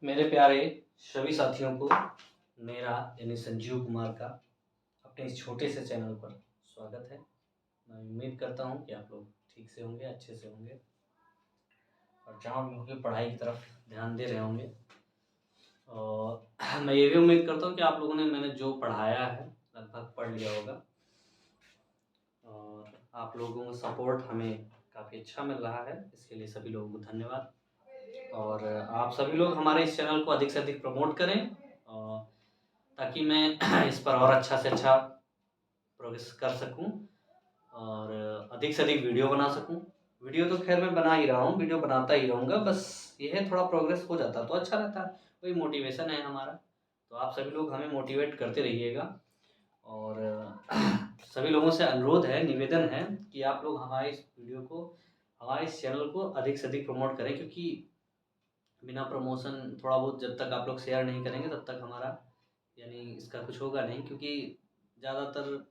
मेरे प्यारे सभी साथियों को मेरा यानी संजीव कुमार का अपने इस छोटे से चैनल पर स्वागत है। मैं उम्मीद करता हूँ कि आप लोग ठीक से होंगे, अच्छे से होंगे और जहाँ भी होंगे पढ़ाई की तरफ ध्यान दे रहे होंगे। और मैं ये भी उम्मीद करता हूँ कि आप लोगों ने मैंने जो पढ़ाया है लगभग पढ़ लिया होगा और आप लोगों का सपोर्ट हमें काफ़ी अच्छा मिल रहा है, इसके लिए सभी लोगों को धन्यवाद। और आप सभी लोग हमारे इस चैनल को अधिक से अधिक प्रमोट करें ताकि मैं इस पर और अच्छा से अच्छा प्रोग्रेस कर सकूं और अधिक से अधिक वीडियो बना सकूं। वीडियो तो खैर मैं बना ही रहा हूं, वीडियो बनाता ही रहूँगा, बस ये है थोड़ा प्रोग्रेस हो जाता तो अच्छा रहता। वही मोटिवेशन है हमारा, तो आप सभी लोग हमें मोटिवेट करते रहिएगा। और सभी लोगों से अनुरोध है, निवेदन है कि आप लोग हमारे इस वीडियो को, हमारे इस चैनल को अधिक से अधिक प्रमोट करें, क्योंकि बिना प्रमोशन थोड़ा बहुत जब तक आप लोग शेयर नहीं करेंगे तब तक हमारा यानी इसका कुछ होगा नहीं। क्योंकि ज़्यादातर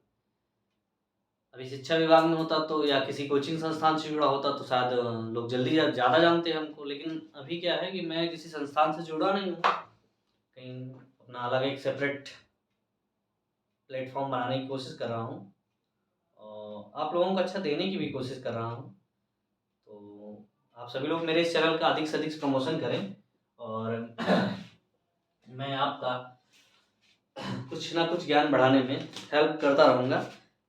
अभी शिक्षा विभाग में होता तो या किसी कोचिंग संस्थान से जुड़ा होता तो शायद लोग जल्दी ज़्यादा जानते हैं हमको, लेकिन अभी क्या है कि मैं किसी संस्थान से जुड़ा नहीं हूँ, कहीं अपना अलग एक सेपरेट प्लेटफॉर्म बनाने की कोशिश कर रहा हूँ और आप लोगों को अच्छा देने की भी कोशिश कर रहा हूँ। तो आप सभी लोग मेरे इस चैनल का अधिक से अधिक प्रमोशन करें और मैं आपका कुछ ना कुछ ज्ञान बढ़ाने में हेल्प करता रहूँगा।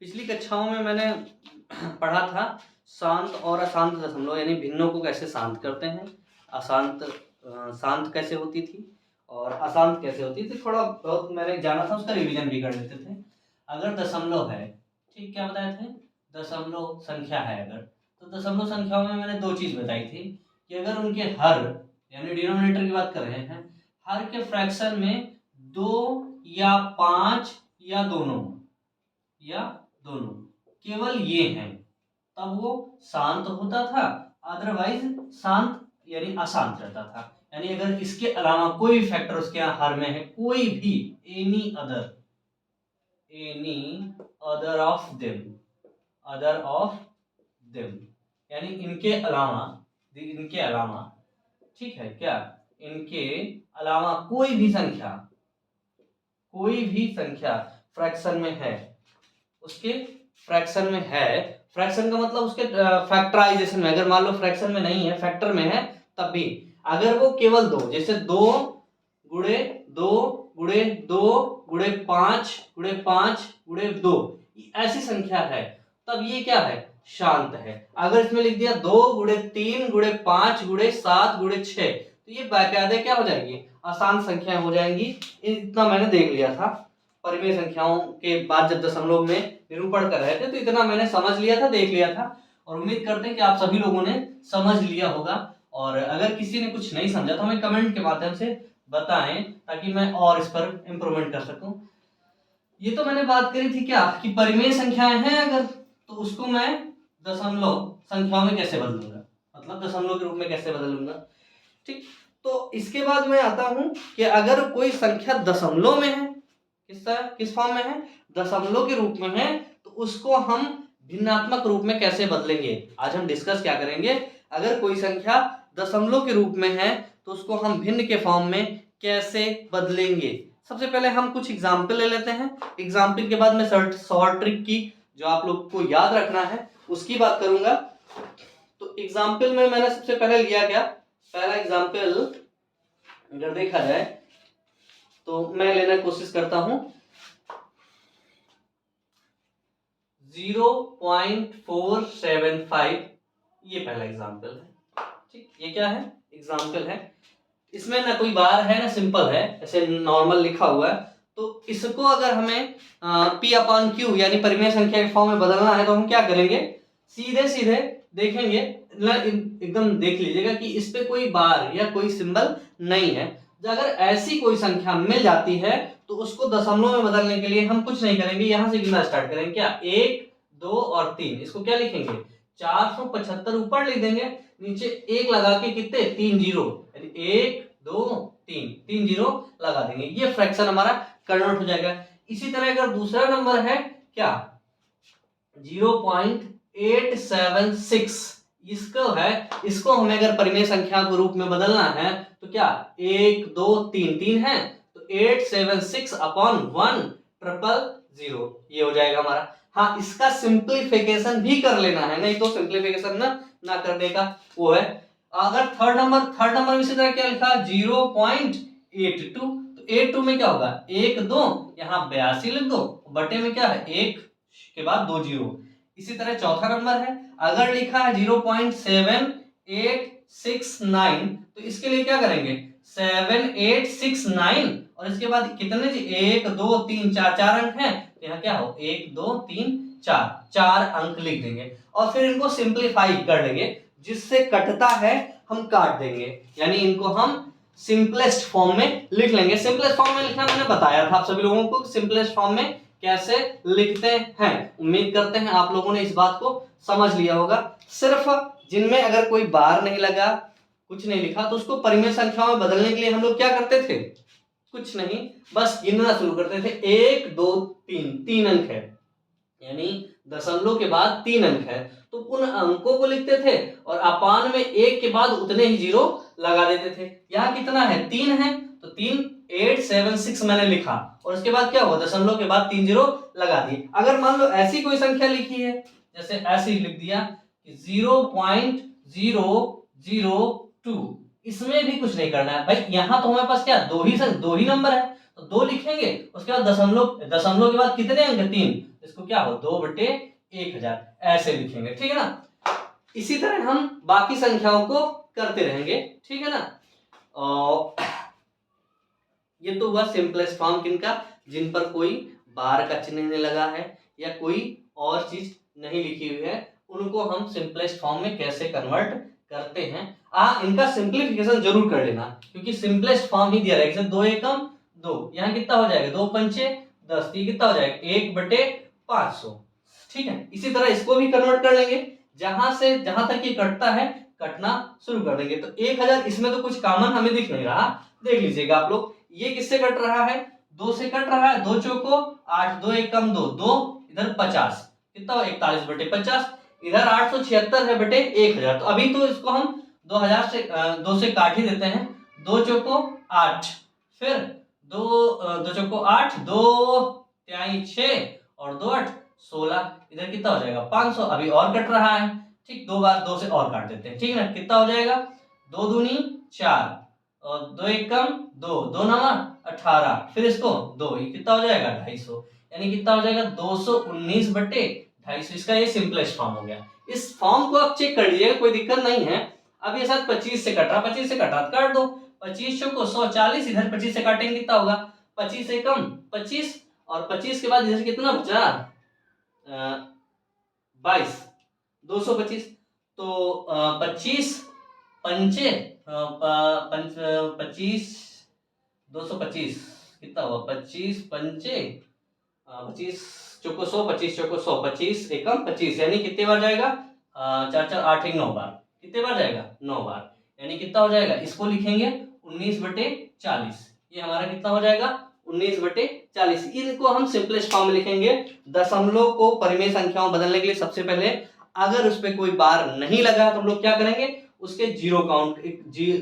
पिछली कक्षाओं में मैंने पढ़ा था शांत और अशांत दशमलव, यानी भिन्नों को कैसे शांत करते हैं, अशांत शांत कैसे होती थी और अशांत कैसे होती थी, थोड़ा बहुत मैंने जाना था, उसका रिवीजन भी कर लेते थे। अगर दशमलव है, ठीक, क्या बताए थे, दशमलव संख्या है अगर, तो दशमलव संख्याओं में मैंने दो चीज़ बताई थी कि अगर उनके हर यानी डिनोमिनेटर की बात कर रहे हैं, हर के फ्रैक्शन में 2 या 5 या दोनों केवल ये हैं, तब वो शांत होता था, अदरवाइज शांत यानी अशांत रहता था। यानी अगर इसके अलावा कोई फैक्टर उसके यहाँ हर में है, कोई भी एनी अदर ऑफ देम, यानी इनके अलावा, ठीक है क्या, इनके अलावा कोई भी संख्या फ्रैक्शन में है, उसके फ्रैक्शन में है, फ्रैक्शन का मतलब उसके फैक्टराइजेशन में, अगर मान लो फ्रैक्शन में नहीं है, फैक्टर में है, तब भी अगर वो केवल दो, जैसे 2 गुणे 2 गुणे 2 गुणे 5 गुणे 5 गुणे 2 ऐसी संख्या है, तब ये क्या है, शांत है। अगर इसमें लिख दिया 2 गुणे 3 गुणे 5 गुणे 7 गुणे 6, तो ये बाकायदे क्या हो जाएगी, अशांत संख्याएं हो जाएंगी। इतना मैंने देख लिया था परिमेय संख्याओं के बाद, जब दशमलव में निरूपण कर रहे थे, तो इतना मैंने समझ लिया था, देख लिया था, और उम्मीद करते हैं कि आप सभी लोगों ने समझ लिया होगा। और अगर किसी ने कुछ नहीं समझा तो हमें कमेंट के माध्यम से बताएं, ताकि मैं और इस पर इम्प्रूवमेंट कर सकूं। ये तो मैंने बात करी थी क्या, कि परिमेय संख्याएं हैं अगर, तो उसको मैं दशमलव संख्याओं में कैसे बदलूंगा, मतलब दशमलव के रूप में कैसे बदलूंगा, ठीक। तो इसके बाद मैं आता हूं कि अगर कोई संख्या दशमलव में है, किस फॉर्म में है, दशमलव के रूप में है, तो उसको हम भिन्नात्मक रूप में कैसे बदलेंगे, आज हम डिस्कस क्या करेंगे। अगर कोई संख्या दशमलव के रूप में है तो उसको हम भिन्न के फॉर्म में कैसे बदलेंगे। सबसे पहले हम कुछ एग्जाम्पल ले लेते हैं, एग्जाम्पल के बाद में शॉर्ट ट्रिक की जो आप लोग को याद रखना है उसकी बात करूंगा। तो एग्जाम्पल में मैंने सबसे पहले लिया क्या, पहला एग्जाम्पल अगर देखा जाए तो मैं लेने की कोशिश करता हूं 0.475, ये पहला एग्जाम्पल है, ठीक। ये क्या है, एग्जाम्पल है, इसमें ना कोई बार है ना सिंपल है, ऐसे नॉर्मल लिखा हुआ है। तो इसको अगर हमें P/Q यानी परिमेय संख्या के फॉर्म में बदलना है तो हम क्या करेंगे, सीधे देखेंगे, एकदम देख लीजिएगा कि इस पे कोई बार या कोई सिंबल नहीं है। अगर ऐसी कोई संख्या मिल जाती है तो उसको दशमलव में बदलने के लिए हम कुछ नहीं करेंगे, यहां से गिनना स्टार्ट करेंगे, क्या 1 2 और 3, इसको क्या लिखेंगे 475 ऊपर लिख देंगे, नीचे 1 लगा के कितने 3 जीरो, यानी 1 2 3 3 जीरो लगा देंगे, ये फ्रैक्शन हमारा कन्वर्ट हो जाएगा। इसी तरह अगर दूसरा नंबर है क्या 0.876, इसको हमें अगर परिमेय संख्या के रूप में बदलना है तो क्या 1 2 3 3 है तो 876 अपॉन 1 ट्रिपल 0 ये हो जाएगा हमारा। हाँ, इसका सिंप्लीफिकेशन भी कर लेना है, नहीं तो सिंप्लीफिकेशन ना करने का वो है। अगर थर्ड नंबर में इसी तरह क्या लिखा 0.82 तो 82 में क्या होगा 1 2 यहाँ 82 लिख दो, बटे में क्या है 1 के बाद 2 जीरो। इसी तरह चौथा नंबर है, अगर लिखा है 0.7869 तो इसके लिए क्या करेंगे 7869 और इसके बाद कितने जी 1 2 3 4 अंक हैं तो यहाँ क्या हो 1 2 3 4 अंक लिख देंगे और फिर इनको सिंप्लीफाई कर लेंगे, जिससे कटता है हम काट देंगे, यानी इनको हम सिंपलेस्ट फॉर्म में लिख लेंगे। सिंपलेस्ट फॉर्म में लिखना मैंने बताया था आप सभी लोगों को सिंपलेस्ट फॉर्म में कैसे लिखते हैं। उम्मीद करते हैं आप लोगों ने इस बात को समझ लिया होगा। सिर्फ जिनमें अगर कोई बार नहीं लगा, कुछ नहीं लिखा, तो उसको परिमेय संख्याओं में बदलने के लिए हम लोग क्या करते थे, कुछ नहीं, बस गिनना शुरू करते थे। 1 2 3 अंक है, यानी दशमलव के बाद 3 अंक है तो उन अंकों को लिखते थे और अपान में 1 के बाद उतने ही जीरो लगा देते थे। यहाँ कितना है 3 है तो 3876 मैंने लिखा और उसके बाद क्या हुआ दशमलव के बाद 3 जीरो लगा दिए। अगर मान लो ऐसी कोई संख्या लिखी है, जैसे ऐसे ही लिख दिया कि 0.002, इसमें भी कुछ नहीं करना है भाई। यहाँ तो हमारे पास क्या दो ही नंबर है तो 2 लिखेंगे, उसके बाद दशमलव के बाद कितने अंक 3, इसको क्या हो 2/1000 ऐसे लिखेंगे, ठीक है ना। इसी तरह हम बाकी संख्याओं को करते रहेंगे, ठीक है ना। ये तो हुआ सिंपलेस्ट फॉर्म किनका, जिन पर कोई बार का चिन्ह नहीं लगा है या कोई और चीज नहीं लिखी हुई है, उनको हम सिंपलेस्ट फॉर्म में कैसे कन्वर्ट करते हैं। इनका सिंप्लीफिकेशन जरूर कर लेना, क्योंकि सिंपलेस्ट फॉर्म ही दिया रहेगा। 2 एकम 2, यहाँ कितना हो जाएगा 2 पंचे 10, ये कितना हो जाएगा 1/500, ठीक है। इसी तरह इसको भी कन्वर्ट कर लेंगे, जहां तक ये कटता है कटना शुरू कर देंगे। तो 1000 इसमें तो कुछ कॉमन हमें दिख नहीं रहा, देख लीजिएगा आप लोग। ये किससे कट रहा है 2 से कट रहा है, 2 चौको 8, 2 एकम 2, 2 इधर 50 कितना 41/50, इधर 876 है बटे 1000। तो अभी तो इसको हम 2000 से 2 से काट ही देते हैं। 2 चौको 8, फिर 2 चौको 8, 2 त्याई 6 और 2 8 16, इधर कितना हो जाएगा 500। अभी और कट रहा है, ठीक, 2 बार 2 से और काट देते हैं, ठीक है ना। कितना हो जाएगा 2 दूनी 4 और 2 एकम 2, 2 नवा 18, फिर इसको 2, ये कितना हो जाएगा 250, यानी कितना हो जाएगा 219/250। इसका ये सिंपलेस्ट फॉर्म हो गया। इस फॉर्म को आप चेक कर लीजिएगा, कोई दिक्कत नहीं है। अब ये साथ 25 से कट रहा, 25 से कटा काट दो, 25 को 140, इधर 25 से काटेंगे कितना होगा 25 एकम 25 और 25 के बाद इधर कितना बचा 22, 225। तो 25 पंचे 25 225 कितना हुआ 25 पंचे 25 चौको 100, 25 चौको 100, 25 एकम 25, यानी कितने बार जाएगा 4 4 8 9 बार, कितने बार जाएगा 9 बार, यानी कितना हो जाएगा, इसको लिखेंगे 19/40। ये हमारा कितना हो जाएगा 19/40। इनको हम सिंपलेस्ट फॉर्म में लिखेंगे। दशमलव को परिमेय संख्याओं बदलने के लिए सबसे पहले अगर उस पर कोई बार नहीं लगा तो हम लोग क्या करेंगे, उसके जीरो काउंट,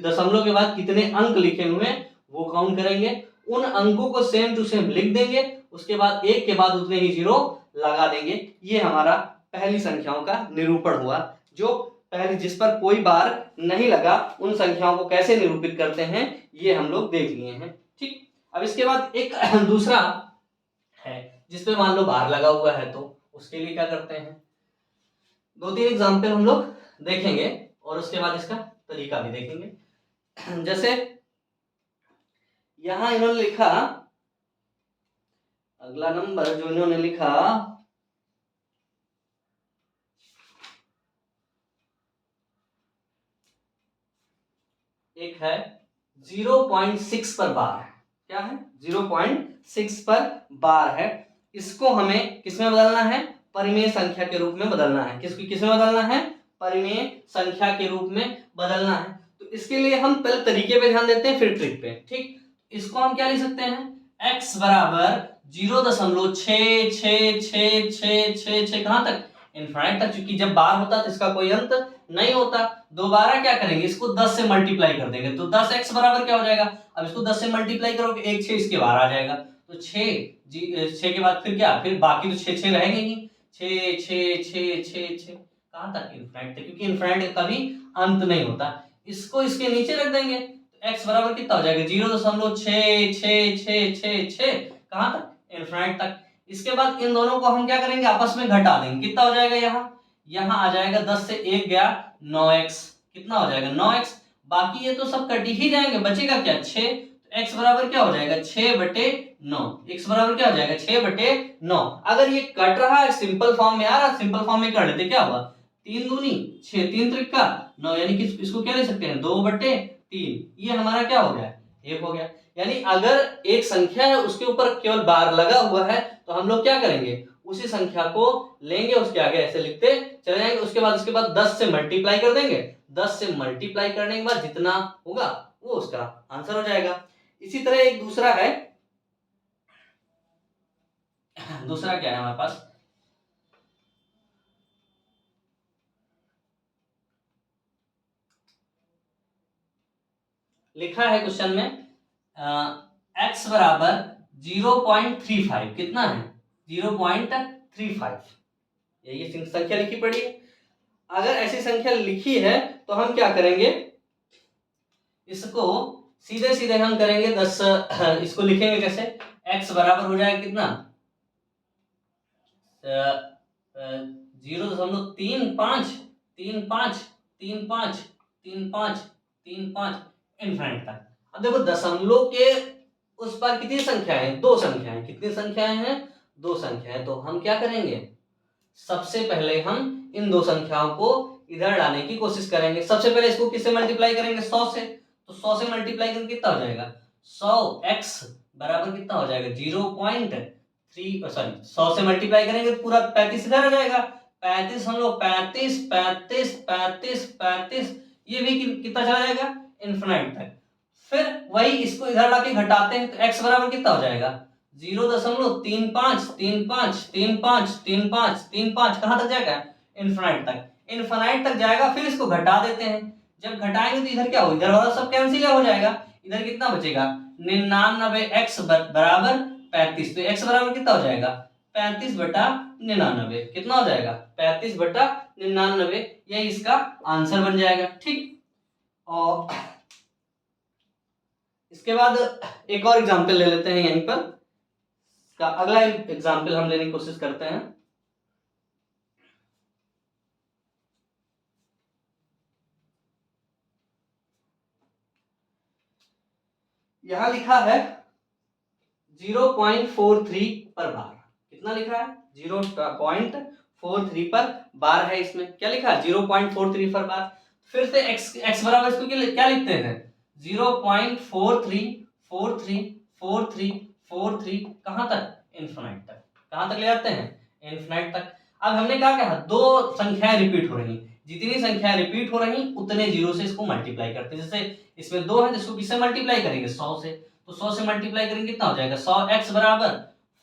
दशमलव के बाद कितने अंक लिखे हुए हैं वो काउंट करेंगे, उन अंकों को सेम टू सेम लिख देंगे, उसके बाद एक के बाद उतने ही जीरो लगा देंगे। ये हमारा पहली संख्याओं का निरूपण हुआ। जो पहली जिस पर कोई बार नहीं लगा उन संख्याओं को कैसे निरूपित करते हैं ये हम लोग देख लिए हैं, ठीक। अब इसके बाद एक दूसरा है जिसपे मान लो बार लगा हुआ है, तो उसके लिए क्या करते हैं 2-3 एग्जाम्पल हम लोग देखेंगे और उसके बाद इसका तरीका भी देखेंगे। जैसे यहां इन्होंने लिखा, अगला नंबर जो इन्होंने लिखा एक है 0.6 पर बार है, क्या है 0.6 पर बार है। इसको हमें किसमें बदलना है, परिमेय संख्या के रूप में बदलना है। किसमें बदलना है, परिमेय संख्या के रूप में बदलना है। तो इसके लिए हम पहले तरीके पे ध्यान देते हैं फिर ट्रिक पे, ठीक। इसको हम क्या लिख सकते हैं x बराबर 0.66666 कहां तक इनफाइनाइट तक, क्योंकि जब बार होता है तो इसका कोई अंत नहीं होता, दोबारा क्या करेंगे, इसको 10 से मल्टीप्लाई कर देंगे, तो 10x बराबर क्या हो जाएगा, अब इसको 10 से मल्टीप्लाई करोगे, 1 6 इसके बाहर आ जाएगा, तो 6 के बाद फिर क्या, फिर बाकी तो 6 रहेंगे ही, 6 6 6 6 6 कहां तक, इनफाइनाइट तक, क्योंकि इनफाइनाइट का कभी अंत नहीं होता। इसको इसके नीचे रख देंगे, तो x बराबर कितना हो जाएगा, 0.66666 कहां तक, इनफाइनाइट तक। इसके बाद इन दोनों को हम क्या करेंगे, आपस में घटा देंगे, कितना हो जाएगा, यहाँ आ जाएगा 10 से 1 गया 9x, कितना हो जाएगा 9x, बाकी ये तो सब कट ही जाएंगे, बचेगा क्या 6, तो x बराबर क्या हो जाएगा 6/9, x बराबर क्या हो जाएगा 6/9। अगर ये कट रहा है सिंपल फॉर्म में आ रहा, सिंपल फॉर्म में कर लेते, क्या हुआ 3 दूनी 6, 3 त्रिका 9, यानी कि इसको क्या ले सकते हैं 2/3, ये हमारा क्या हो गया 1 हो गया। यानी अगर एक संख्या है उसके ऊपर केवल बार लगा हुआ है तो हम लोग क्या करेंगे, उसी संख्या को लेंगे, उसके आगे ऐसे लिखते चले जाएंगे, उसके बाद 10 से मल्टीप्लाई कर देंगे, 10 से मल्टीप्लाई करने के बाद जितना होगा वो उसका आंसर हो जाएगा। इसी तरह एक दूसरा है, दूसरा क्या है हमारे पास, लिखा है क्वेश्चन में x बराबर 0.35, कितना है 0.35, ये संख्या लिखी पड़ी है। अगर ऐसी संख्या लिखी है तो हम क्या करेंगे, इसको सीधे सीधे हम करेंगे 10, इसको लिखेंगे कैसे, x बराबर हो जाएगा कितना 0.35 इनफाइनाइट तक। अब देखो दशमलव के उस पर कितनी संख्याएं हैं, 2 संख्याएं, कितनी संख्याएं हैं 2 संख्याएं, तो हम क्या करेंगे, सबसे पहले हम इन 2 संख्याओं को इधर लाने की कोशिश करेंगे। सबसे पहले इसको किससे मल्टीप्लाई करेंगे 100 से, तो 100 से मल्टीप्लाई करके कितना हो जाएगा 100x बराबर कितना हो जाएगा 0.3, सॉरी 100 से मल्टीप्लाई करेंगे तो पूरा 35 इधर आ जाएगा, 35 हम लोग 35 35 35 35, ये भी कितना चला जाएगा इनफिनिट तक। फिर वही इसको इधर लाके घटाते हैं तो x बराबर कितना हो जाएगा 0.35 कहां तक जाएगा इनफिनिट तक, इनफिनिट तक जाएगा। फिर इसको घटा देते हैं, जब घटाएंगे तो इधर क्या होगा, इधर वाला सब कैंसिल हो जाएगा, इधर कितना बचेगा 99x बराबर 35, तो x बराबर कितना हो जाएगा 35/99, कितना हो जाएगा 35/99, यही इसका आंसर बन जाएगा। ठीक, और इसके बाद एक और एग्जांपल ले लेते हैं, यहीं पर का अगला एग्जांपल हम लेने की कोशिश करते हैं। यहां लिखा है 0.43 पर बार, कितना लिखा है 0.43 पर बार है, इसमें क्या लिखा है 0.43 पर बार। फिर से x बराबर इसको क्या लिखते हैं 0.43 कहां तक इनफिनिट तक, कहां तक ले जाते हैं इनफिनिट तक। अब हमने क्या कहा, 2 संख्याएं रिपीट हो रही, जितनी संख्याएं रिपीट हो रही उतने जीरो से इसको मल्टीप्लाई करते हैं। जैसे इसमें 2 है, जिसको किससे मल्टीप्लाई करेंगे 100 से, तो 100 से मल्टीप्लाई करेंगे कितना हो जाएगा 100x बराबर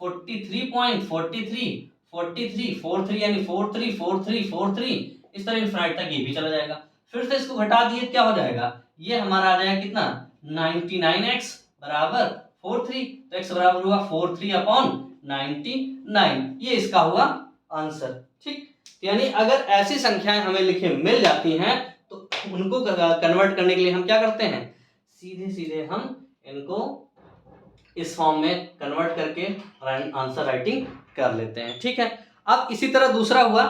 43 यानी 43 इस तरह इनफिनिट तक ये भी चला जाएगा। फिर से इसको घटा दिए क्या हो जाएगा, ये हमारा आ जाएगा कितना 99x बराबर 43, तो x बराबर हुआ 43/99, ये इसका हुआ आंसर। ठीक, यानी अगर ऐसी संख्याएं हमें लिखे मिल जाती हैं तो उनको कन्वर्ट करने के लिए हम क्या करते हैं, सीधे सीधे हम इनको इस फॉर्म में कन्वर्ट करके आंसर राइटिंग कर लेते हैं। ठीक है, अब इसी तरह दूसरा हुआ,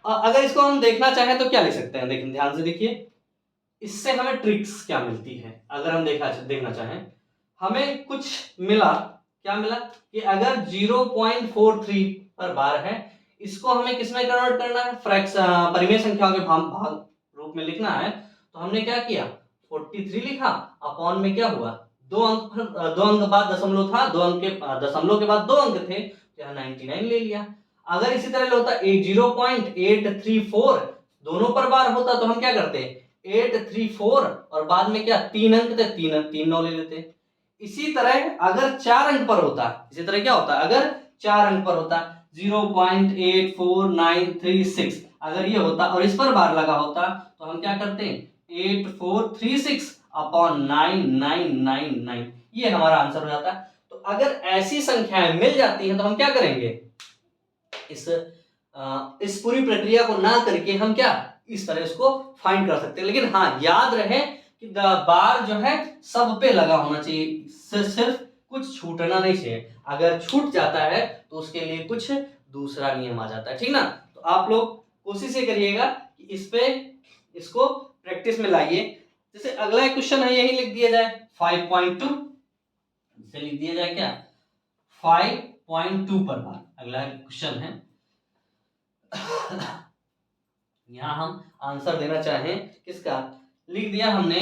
अगर इसको हम देखना चाहें तो क्या लिख सकते हैं, देखिए ध्यान से देखिए, इससे हमें ट्रिक्स क्या मिलती है। अगर हम देखना चाहें, हमें कुछ मिला, क्या मिला कि अगर 0.43 पर बार है, इसको हमें किसमें कन्वर्ट करना है, परिमेय संख्याओं के भाग रूप में लिखना है, तो हमने क्या किया 43 लिखा, अपॉन में क्या हुआ 2 अंक बाद दशमलव था, 2 अंक के दशमलव के बाद 2 अंक थे, तो यहाँ 99 ले लिया। अगर इसी तरह होता 0.834 दोनों पर बार होता तो हम क्या करते 834 और बाद में क्या 3 अंक थे, 3 9 ले लेते। इसी तरह अगर 4 अंक पर होता, इसी तरह क्या होता अगर 4 अंक पर होता 0.84936 अगर ये होता और इस पर बार लगा होता तो हम क्या करते हैं 8436 अपॉन 9999, ये हमारा आंसर हो जाता है। तो अगर ऐसी संख्याएं मिल जाती हैं तो हम क्या करेंगे, इस पूरी प्रक्रिया को ना करके हम क्या इस तरह इसको फाइंड कर सकते हैं। लेकिन हाँ याद रहे कि बार जो है सब पे लगा होना चाहिए, सिर्फ कुछ छूटना नहीं चाहिए। अगर छूट जाता है तो उसके लिए कुछ दूसरा नियम आ जाता है, ठीक ना। तो आप लोग कोशिश ये करिएगा कि इस पे इसको प्रैक्टिस में लाइए। जैसे अगला क्वेश्चन है यही लिख दिया जाए 5.2, इसे लिख दिया जाए क्या 5.2 पर बार। अगला क्वेश्चन है यहां हम आंसर देना चाहें किसका, लिख दिया हमने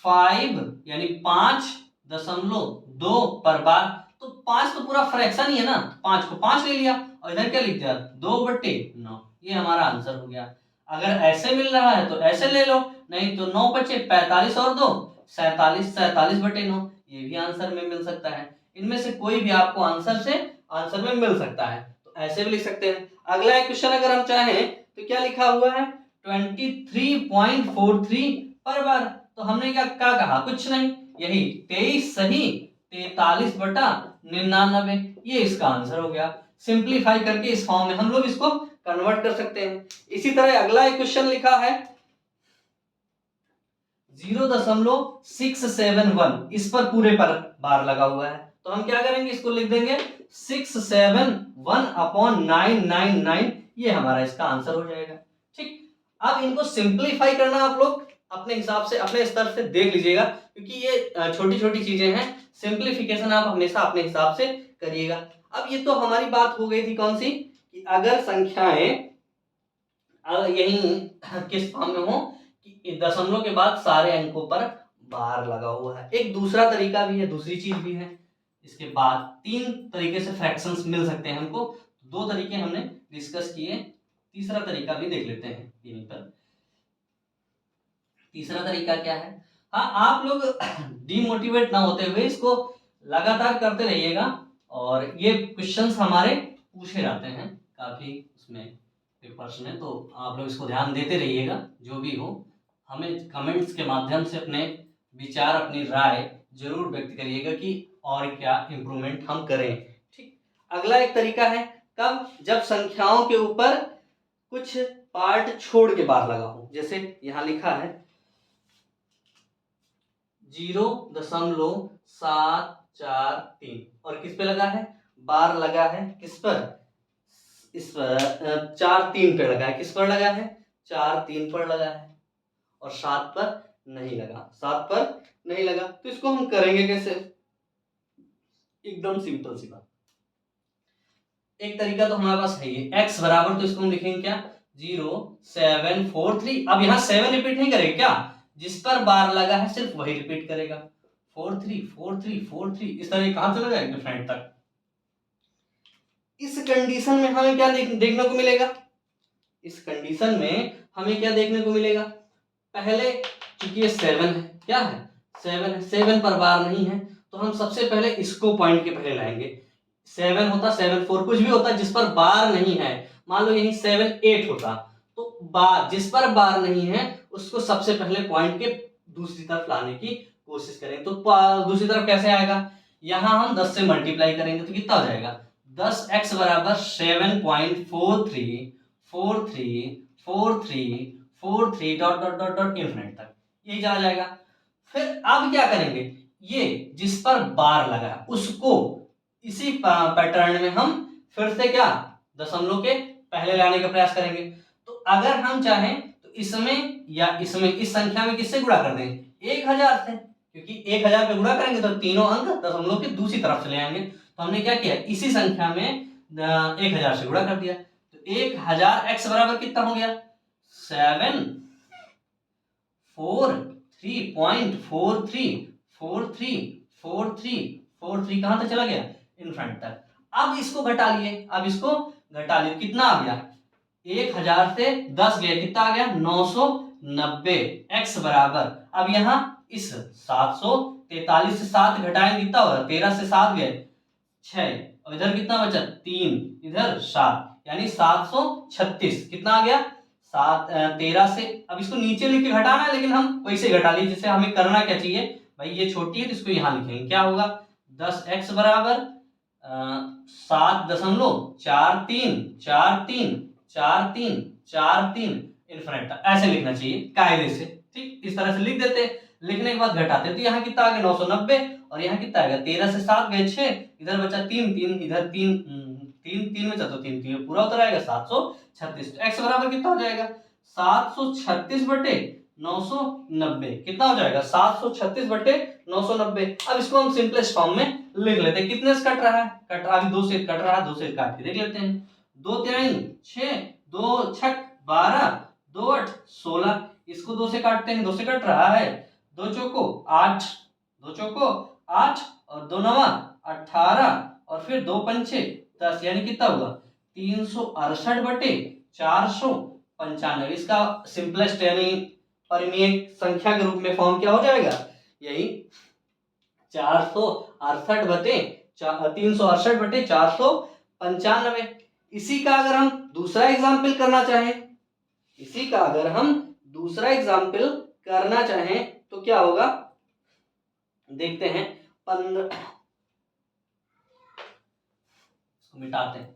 5 यानी 5.2 पर बार। तो 5 तो पूरा फ्रैक्शन ही है ना, 5 को 5 ले लिया और इधर क्या लिख दिया 2/9, ये हमारा आंसर हो गया। अगर ऐसे मिल रहा है तो ऐसे ले लो, नहीं तो 9 बचे 45 और 2 47, 47/9, ये भी आंसर में मिल सकता है। इनमें से कोई भी आपको आंसर में मिल सकता है, तो ऐसे भी लिख सकते हैं। अगला क्वेश्चन अगर हम चाहें तो क्या लिखा हुआ है 23.43 पर बार। तो हमने क्या कहा कुछ नहीं, यही 23 सही 43/99, ये इसका आंसर हो गया। सिंप्लीफाई करके इस फॉर्म में हम लोग इसको कन्वर्ट कर सकते हैं। इसी तरह अगला क्वेश्चन लिखा है 0.671, इस पर पूरे पर बार लगा हुआ है। तो हम क्या करेंगे इसको लिख देंगे 671 अपॉन 999, ये हमारा इसका आंसर हो जाएगा। ठीक, अब इनको सिंप्लीफाई करना आप लोग अपने हिसाब से अपने स्तर से देख लीजिएगा, क्योंकि ये छोटी छोटी चीजें हैं। सिंप्लीफिकेशन आप हमेशा अपने हिसाब से करिएगा। अब ये तो हमारी बात हो गई थी कौन सी, कि अगर संख्याएं यही किस फॉर्म में हो कि दशमलव के बाद सारे अंकों पर बार लगा हुआ है। एक दूसरा तरीका भी है, दूसरी चीज भी है। इसके बाद 3 तरीके से फ्रैक्शंस मिल सकते हैं हमको, 2 तरीके हमने डिस्कस किए, तीसरा तरीका भी देख लेते हैं यहीं पर। तीसरा तरीका क्या है, हाँ आप लोग डिमोटिवेट ना होते हुए इसको लगातार करते रहिएगा, और ये क्वेश्चंस हमारे पूछे जाते हैं काफी उसमें पेपर्स में, तो आप लोग इसको ध्यान देते रहिएगा। जो भी हो हमें कमेंट्स के माध्यम से अपने विचार अपनी राय जरूर व्यक्त करिएगा कि और क्या इम्प्रूवमेंट हम करें। ठीक, अगला एक तरीका है कब, जब संख्याओं के ऊपर कुछ पार्ट छोड़ के बार लगा हो। जैसे यहां लिखा है 0.743 और किस पे लगा है बार लगा है, किस पर, इस पर 4-3 पे लगा है। किस पर लगा है 4-3 पर लगा है, और 7 पर नहीं लगा, 7 पर नहीं लगा। तो इसको हम करेंगे कैसे, एकदम सिंपल सी बात। एक तरीका तो हमारे पास है ये x बराबर, तो इसको हम लिखेंगे क्या 0.743। अब यहाँ 7 रिपीट नहीं करेगा क्या, जिस पर बार लगा है सिर्फ वही रिपीट करेगा, 434343, इस तरह कहां चला जाएगा डिफरेंट तक। इस कंडीशन में हमें क्या देखने को मिलेगा, इस कंडीशन में हमें क्या देखने को मिलेगा, पहले क्योंकि ये 7 है, क्या है 7 है, 7 पर बार नहीं है, तो हम सबसे पहले इसको पॉइंट के पहले लाएंगे। 7 होता 7-4 कुछ भी होता जिस पर बार नहीं है, मान लो यही 7-8 होता, तो बार जिस पर बार नहीं है उसको सबसे पहले पॉइंट के दूसरी तरफ लाने की कोशिश करें। तो दूसरी तरफ कैसे आएगा, यहां हम 10 से मल्टीप्लाई करेंगे तो कितना हो जाएगा 10x बराबर 7.43434343 dot dot dot dot infinite तक, यही चला जाएगा। फिर अब क्या करेंगे, ये जिस पर बार लगा है उसको इसी पैटर्न में हम फिर से क्या दशमलव के पहले लाने का प्रयास करेंगे। तो अगर हम चाहें तो इसमें या इसमें इस संख्या में किससे गुणा कर दें 1000 से, क्योंकि 1000 पे गुणा करेंगे तो तीनों अंक दशमलव के दूसरी तरफ चले आएंगे। तो हमने क्या किया इसी संख्या में 1000 से गुणा कर दिया, तो 1000 x बराबर कितना हो गया 743.434343 कहां तक चला गया इनफ्रंट तक। अब इसको घटा लिए, अब इसको घटा लिए कितना आ गया 1000 से 10 गया कितना आ गया 990 x बराबर। अब यहाँ इस 743 से 7 घटाएंगे कितना होगा 13 से 7 गए 6, और इधर कितना बचा 3, इधर 7, यानी 736 कितना आ गया 13 से, अब इसको नीचे लिख के घटाना है, लेकिन हम वैसे घटा लीजिए। जैसे हमें करना क्या चाहिए भाई, ये छोटी है तो इसको यहाँ लिखेंगे, क्या होगा 10x बराबर 7.43434343 इन्फिनिट तक, ऐसे लिखना चाहिए कायदे से। ठीक, इस तरह से लिख देते, लिखने के बाद घटाते तो यहाँ कितना आ गया 990, और यहाँ कितना आएगा 13 से 7 गए 6, इधर बचा 3 3, इधर 3 3 3 में तो 3 3 पूरा उतर आएगा 736। तो x बराबर कितना हो जाएगा 736 बटे 990, कितना हो जाएगा 736 बटे 990। अब इसको हम सिंपलेस्ट फॉर्म में लिख लेते हैं। कितने से कट रहा है, कट अभी 2 से कट रहा है, 2 से काट के देख लेते हैं। 2 3 6, 2 6 12, 2 8 16, इसको 2 से काटते हैं, 2 से कट रहा है, 2 चौको 8, 2 चौको 8 और 2 9 18, और फिर 2 पंचे 10, यानी कितना हुआ 368 बटे 495। इसका सिंपलेस्ट यानी परिमेय संख्या के रूप में फॉर्म क्या हो जाएगा, यही 468 बटे 368 बटे 495। इसी का अगर हम दूसरा एग्जाम्पल करना चाहें, इसी का अगर हम दूसरा एग्जाम्पल करना चाहें तो क्या होगा, देखते हैं 15, इसको मिटाते हैं।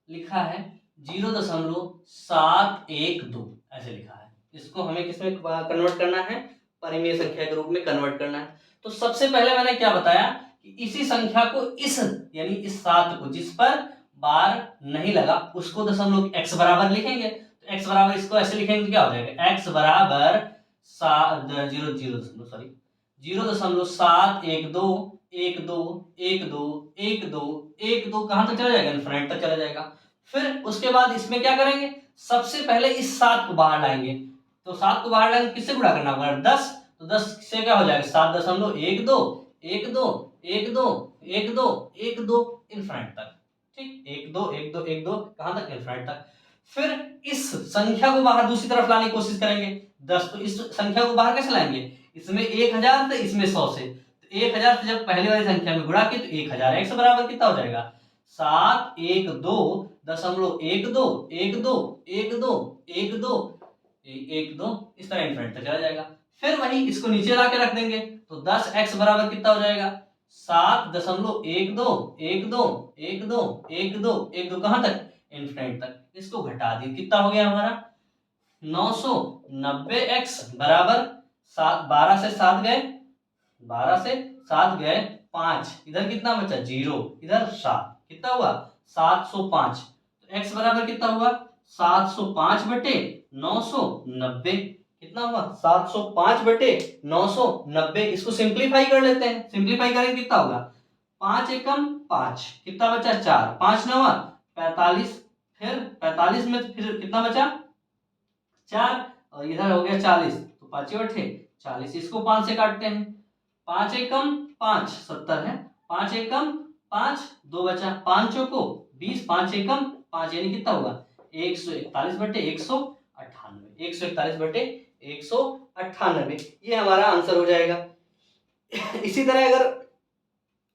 लिखा है 0.712, ऐसे लिखा है। इसको हमें किसमें कन्वर्ट करना है, परिमेय संख्या के रूप में कन्वर्ट करना है। तो सबसे पहले मैंने क्या बताया कि इसी संख्या को इस यानी इस 7 को जिस पर बार नहीं लगा उसको दशमलव x बराबर लिखेंगे। तो x बराबर इसको ऐसे लिखेंगे तो क्या हो जाएगा x बराबर 0.712 कहां तक चला जाएगा, इन्फिनिट तक चला जाएगा। फिर उसके बाद इसमें क्या करेंगे, सबसे पहले इस 7 को बाहर लाएंगे। तो 7 को बाहर लाएंगे, किससे गुणा करना होगा 10, तो 10 से क्या हो जाएगा 7.12 इन्फिनिट तक। ठीक, 1 2 1 2 1 2 कहां तक, इन्फिनिट तक। फिर इस संख्या को बाहर दूसरी तरफ लाने की कोशिश करेंगे 10, तो इस संख्या को बाहर कैसे लाएंगे, इसमें 1000 तो इसमें 100 से, तो 1000 से जब पहले वाली संख्या में गुणा किया तो 1000, x बराबर कितना हो जाएगा 712.12 इस तरह इन्फिनिट तक चला जाएगा। फिर वही इसको नीचे ला के रख देंगे तो 10x बराबर कितना हो जाएगा 7.12 कहां तक, इन्फिनिट तक। इसको घटा दिए, कितना हो गया हमारा 990x बराबर 12 से 7 गए, 12 से 7 गए 5, इधर कितना बचा 0, इधर 7, कितना हुआ 705। तो x बराबर कितना हुआ 705 बटे 990, कितना हुआ 705 बटे 990। इसको सिंप्लीफाई कर लेते हैं, सिंप्लीफाई करेंगे कितना होगा 5 एकम 5, कितना बचा 4, 5 9 45, फिर 45 में फिर कितना बचा 4, और इधर हो गया 40, तो 5 8 40, इसको 5 से काटते हैं, 5 एकम 5 70 है, 5 एकम 5 2 बचा, 5 चौको 20, 5 एकम 5 यानी कितना होगा 141 बटे 198, 141 बटे 198, ये हमारा आंसर हो जाएगा। इसी तरह अगर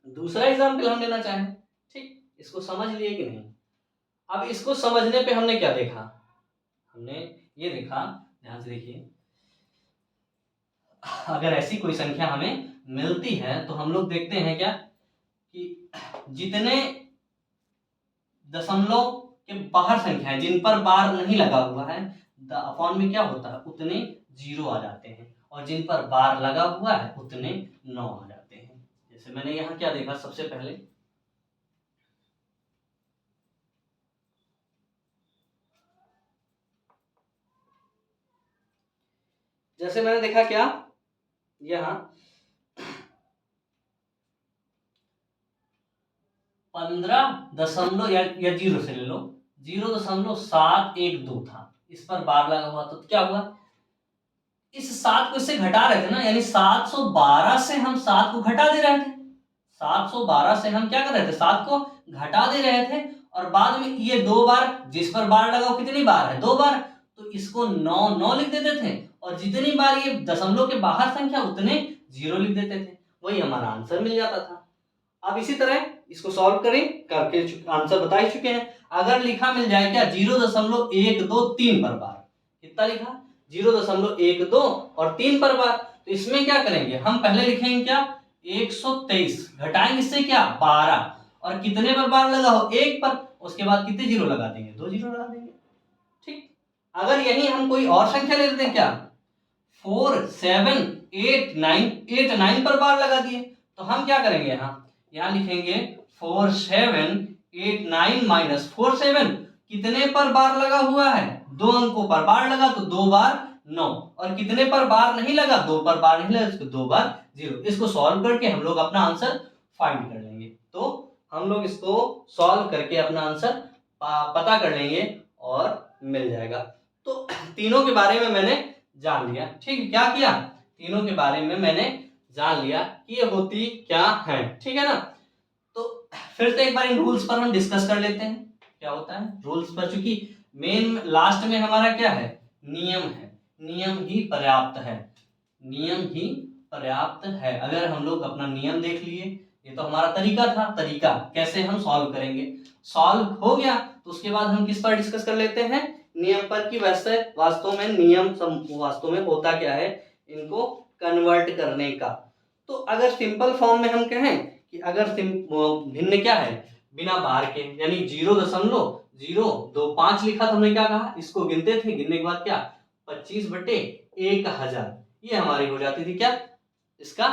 दूसरा एग्जाम्पल हम लेना चाहें, ठीक, इसको समझ लिए कि नहीं। अब इसको समझने पे हमने क्या देखा, हमने ये देखा, ध्यान से देखिए, अगर ऐसी कोई संख्या हमें मिलती है तो हम लोग देखते हैं क्या कि जितने दशमलव के बाहर संख्या है जिन पर बार नहीं लगा हुआ है, अपॉन में क्या होता है उतने 0 आ जाते हैं, और जिन पर बार लगा हुआ है उतने 9 आ जाते हैं। जैसे मैंने यहाँ क्या देखा, सबसे पहले जैसे मैंने देखा क्या, यहाँ 15 दशमलव या 0 से ले लो, 0.712 था, इस पर बार लगा हुआ, तो क्या हुआ इस 7 को इससे घटा रहे थे ना, यानी 712 से हम 7 को घटा दे रहे थे, 712 से हम क्या कर रहे थे 7 को घटा दे रहे थे, और बाद में ये 2 बार जिस पर बार लगा कितनी बार है 2 बार, तो इसको 9 9 लिख देते थे, और जितनी बार ये दशमलव के बाहर संख्या उतने 0 लिख देते थे, वही हमारा आंसर मिल जाता था। अब इसी तरह इसको सॉल्व करें, करके आंसर बता ही चुके हैं। अगर लिखा मिल जाए क्या 0.123 पर बार, कितना लिखा 0.12 और 3 पर बार, तो इसमें क्या करेंगे हम पहले लिखेंगे क्या 123, घटाएंगे इससे क्या 12, और कितने पर बार लगा हो 1 पर, उसके बाद कितने जीरो लगा देंगे 2 जीरो लगा देंगे। ठीक, अगर यही हम कोई और संख्या ले लेते हैं क्या 4 7 8 9 पर बार लगा दिए, तो हम क्या करेंगे यहाँ लिखेंगे 4 7 8 9 माइनस 4 7 कितने पर बार लगा हुआ है 2 अंकों पर बार लगा तो 2 बार 9, और कितने पर बार नहीं लगा 2 पर बार नहीं लगा इसको 2 बार 0। इसको सॉल्व करके हम लोग अपना आंसर फाइंड कर लेंगे। तो हम लोग इसको सॉल्व करके अपना आंसर पता कर लेंगे और मिल जाएगा। तो तीनों के बारे में मैंने जान लिया, ठीक है, क्या किया तीनों के बारे में मैंने जान लिया कि ये होती क्या है, ठीक है ना। तो फिर से एक बार इन रूल्स पर हम डिस्कस कर लेते हैं क्या होता है रूल्स पर, चूंकि मेन लास्ट में हमारा क्या है नियम है, नियम ही पर्याप्त है, नियम ही पर्याप्त है। अगर हम लोग अपना नियम देख लिए, ये तो हमारा तरीका था, तरीका कैसे हम सॉल्व करेंगे, सॉल्व हो गया तो उसके बाद हम किस पर डिस्कस कर लेते हैं नियम पर, कि वैसे वास्तव में नियम वास्तव में होता क्या है इनको कन्वर्ट करने का। तो अगर सिंपल फॉर्म में हम कहें कि अगर भिन्न क्या है बिना बार के, यानी 0.025 लिखा तो हमने क्या कहा इसको गिनते थे, गिनने के बाद क्या 25/1000 ये हमारी हो जाती थी क्या इसका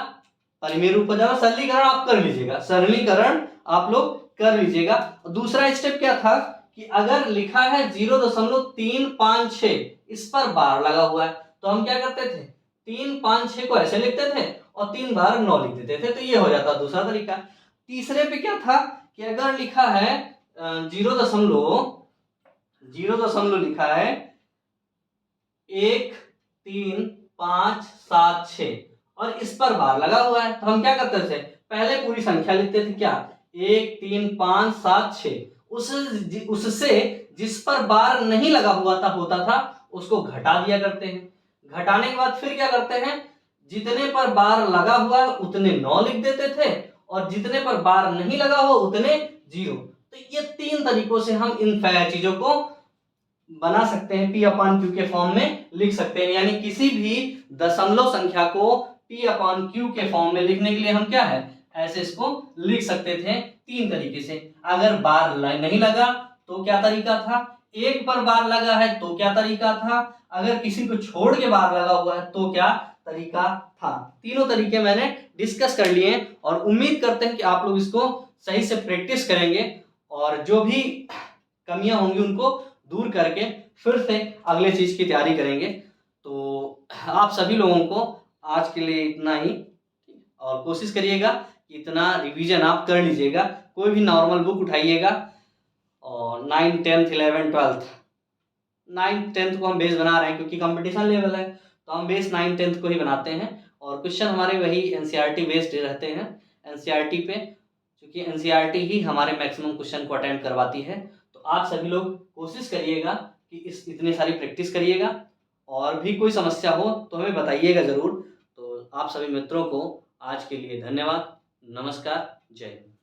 परिमेय रूप हो जाएगा। सरलीकरण आप कर लीजिएगा, सरलीकरण आप लोग कर लीजिएगा। दूसरा स्टेप क्या था कि अगर लिखा है 0.356 इस पर बार लगा हुआ है, तो हम क्या करते थे 356 को ऐसे लिखते थे और 3 बार 9 लिख देते थे, तो ये हो जाता दूसरा तरीका। तीसरे पे क्या था कि अगर लिखा है 0 लिखा है 13576 और इस पर बार लगा हुआ है, तो हम क्या करते थे पहले पूरी संख्या लिखते थे क्या 13576, उससे जिस पर बार नहीं लगा हुआ था होता था उसको घटा दिया करते हैं। घटाने के बाद फिर क्या करते हैं जितने पर बार लगा हुआ है उतने 9 लिख देते थे और जितने पर बार नहीं लगा हुआ उतने 0। तो ये 3 तरीकों से हम इन चीजों को बना सकते हैं, P/Q के फॉर्म में लिख सकते हैं। यानी किसी भी दशमलव संख्या को P/Q के फॉर्म में लिखने के लिए हम क्या है ऐसे इसको लिख सकते थे 3 तरीके से। अगर बार नहीं लगा तो क्या तरीका था, 1 पर बार लगा है तो क्या तरीका था, अगर किसी को छोड़ के बार लगा हुआ है तो क्या तरीका था। तीनों तरीके मैंने डिस्कस कर लिए और उम्मीद करते हैं कि आप लोग इसको सही से प्रैक्टिस करेंगे और जो भी कमियां होंगी उनको दूर करके फिर से अगले चीज की तैयारी करेंगे। तो आप सभी लोगों को आज के लिए इतना ही, और कोशिश करिएगा कि इतना रिवीजन आप कर लीजिएगा। कोई भी नॉर्मल बुक उठाइएगा और 9th 10th 11th 12th 9th 10th को हम बेस बना रहे हैं क्योंकि कंपटीशन लेवल है, तो हम बेस 9th 10th को ही बनाते हैं और क्वेश्चन हमारे वही एनसीईआरटी बेस्ड रहते हैं। एनसीईआरटी पे क्योंकि एनसीईआरटी ही हमारे मैक्सिमम क्वेश्चन को अटेंड करवाती है, तो आप सभी लोग कोशिश करिएगा कि इतनी सारी प्रैक्टिस करिएगा और भी कोई समस्या हो तो हमें बताइएगा ज़रूर। तो आप सभी मित्रों को आज के लिए धन्यवाद, नमस्कार, जय हिंद।